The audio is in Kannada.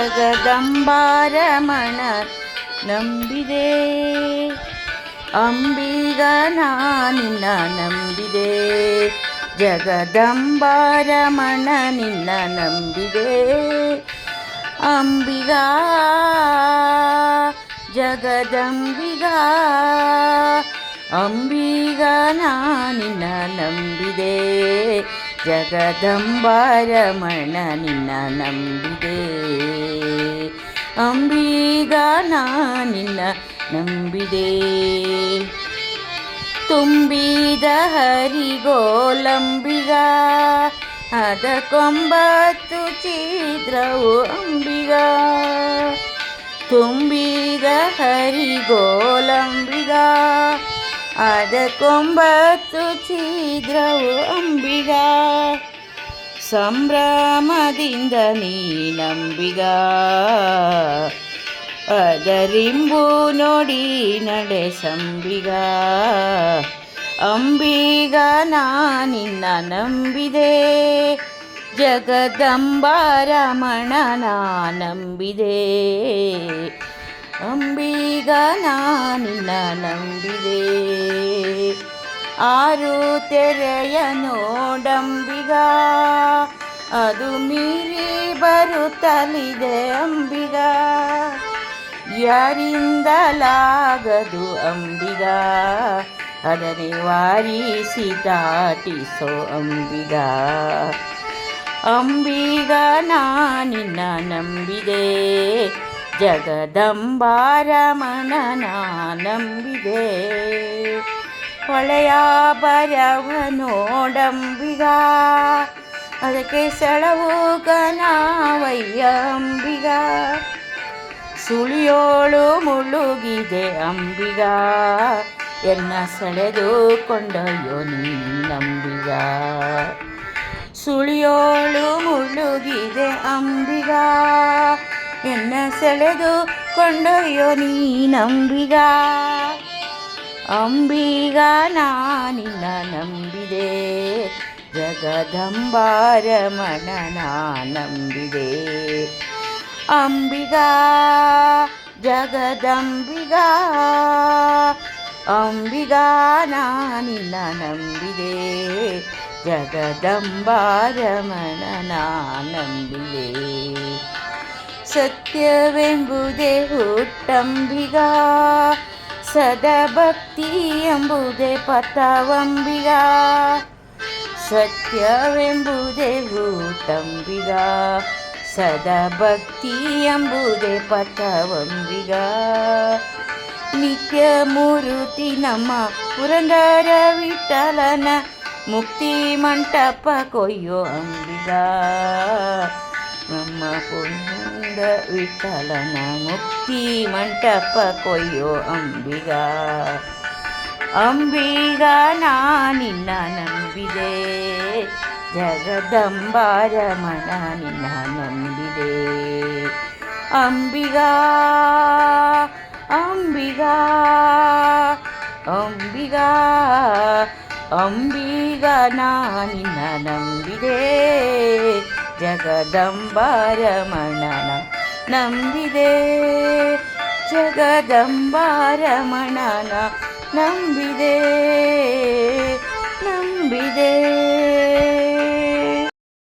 ಜಗದಂಬಾರಮಣ ನಂಬಿದೆ. ಅಂಬಿಗ ನಿನ್ನ ನಂಬಿದೆ, ಜಗದಂಬಾರಮಣ ನಿನ್ನ ನಂಬಿದೆ. ಅಂಬಿಗ ಜಗದಂಬಿಗ ಅಂಬಿಗ ನಿನ್ನ ನಂಬಿದೆ, ಜಗದಂಬಾರಮಣ ನಿನ್ನ ನಂಬಿದೆ. ಅಂಬಿಗ ನಿನ್ನ ನಂಬಿದೆ. ತುಂಬಿದ ಹರಿಗೋಲಂಬಿಗ ಅದಕ್ಕೊಂಬತ್ತು ಛಿದ್ರವು ಅಂಬಿಗ. ತುಂಬಿದ ಹರಿಗೋಲಂಬಿಗ ಅದಕ್ಕೊಂಬತ್ತು ಛಿದ್ರವು ಅಂಬಿಗ. ಸಂಭ್ರಮದಿಂದ ನೀ ನಂಬಿಗ, ಅದರಿಂಬು ನೋಡಿ ನಡೆಸಂಬಿಗ. ಅಂಬಿಗ ನಿನ್ನ ನಂಬಿದೆ, ಜಗದಂಬಾರಮಣ ನಂಬಿದೆ. ಅಂಬಿಗ ನಿನ್ನ ನಂಬಿದೆ. ಆರು ತೆರೆಯ ನೋಡಂಬಿಗ, ಅದು ಮೀರಿ ಬರುತ್ತಲಿದೆ ಅಂಬಿಗ. ಯಾರಿಂದಲಾಗದು ಅಂಬಿಗ, ಅದನ್ನೇ ವಾರಿಸಿ ದಾಟಿಸೋ ಅಂಬಿಗ. ಅಂಬಿಗ ನಿನ್ನ ನಂಬಿದೆ, ಜಗದಂಬಾರಮಣ ನಂಬಿದೆ. ಹೊಳೆಯ ಬರವ ನೋಡಂಬಿಗ, ಅದಕ್ಕೆ ಸೆಳವು ಕನಾವಯ್ಯ ಅಂಬಿಗ. ಸುಳಿಯೋಳು ಮುಳುಗಿದೆ ಅಂಬಿಗ, ಎನ್ನ ಸೆಳೆದು ಕೊಂಡೊಯ್ಯೋ ನೀನಂಬಿಗ. ಸುಳಿಯೋಳು ಮುಳುಗಿದೆ ಅಂಬಿಗ, ಎನ್ನ ಸೆಳೆದು ಕೊಂಡೊಯ್ಯೋ ನೀನಂಬಿಗ. ಅಂಬಿಗ ನಿನ್ನ ನಂಬಿದೆ, ಜಗದಂಬಾರಮಣ ನಂಬಿದೆ. ಅಂಬಿಗ ಜಗದಂಬಿಗ ಅಂಬಿಗ ನಿನ್ನ ನಂಬಿದೆ, ಜಗದಂಬಾರಮಣ ನಂಬಿದೆ. ಸತ್ಯವೆಂಬುದೇ ಹುಟ್ಟಂಬಿಗ, ಸದಭಕ್ತಿ ಎಂಬುದೇ ಪಥವಂಬಿಗ. ಸತ್ಯವೆಂಬುದೇ ಹುಟ್ಟಂಬಿಗ, ಸದಭಕ್ತಿ ಎಂಬುದೇ ಪಥವಂಬಿಗ. ನಿತ್ಯ ಮೂರುತಿ ನಮ್ಮ ಪುರಂದರ ವಿಠಲನ ಮುಕ್ತಿ ಮಂಟಪ ಕೊಯ್ಯೋ ಅಂಬಿಗ. ನಮ್ಮ ಪುರಂದ ವಿಠಲನ ಮುಕ್ತಿ ಮಂಟಪ ಕೊಯ್ಯೋ ಅಂಬಿಗ. ಅಂಬಿಗ ನಿನ್ನ ನಂಬಿದೆ, ಜಗದಂಬಾರಮಣ ನಿನ್ನ ನಂಬಿದೆ. ಅಂಬಿಗ ಅಂಬಿಗ ಅಂಬಿಗ ಅಂಬಿಗ ನಿನ್ನ ನಂಬಿದೆ, ಜಗದಂಬಾರಮಣ ನಂಬಿದೆ. ಜಗದಂಬಾರಮಣ ನಂಬಿದೆ.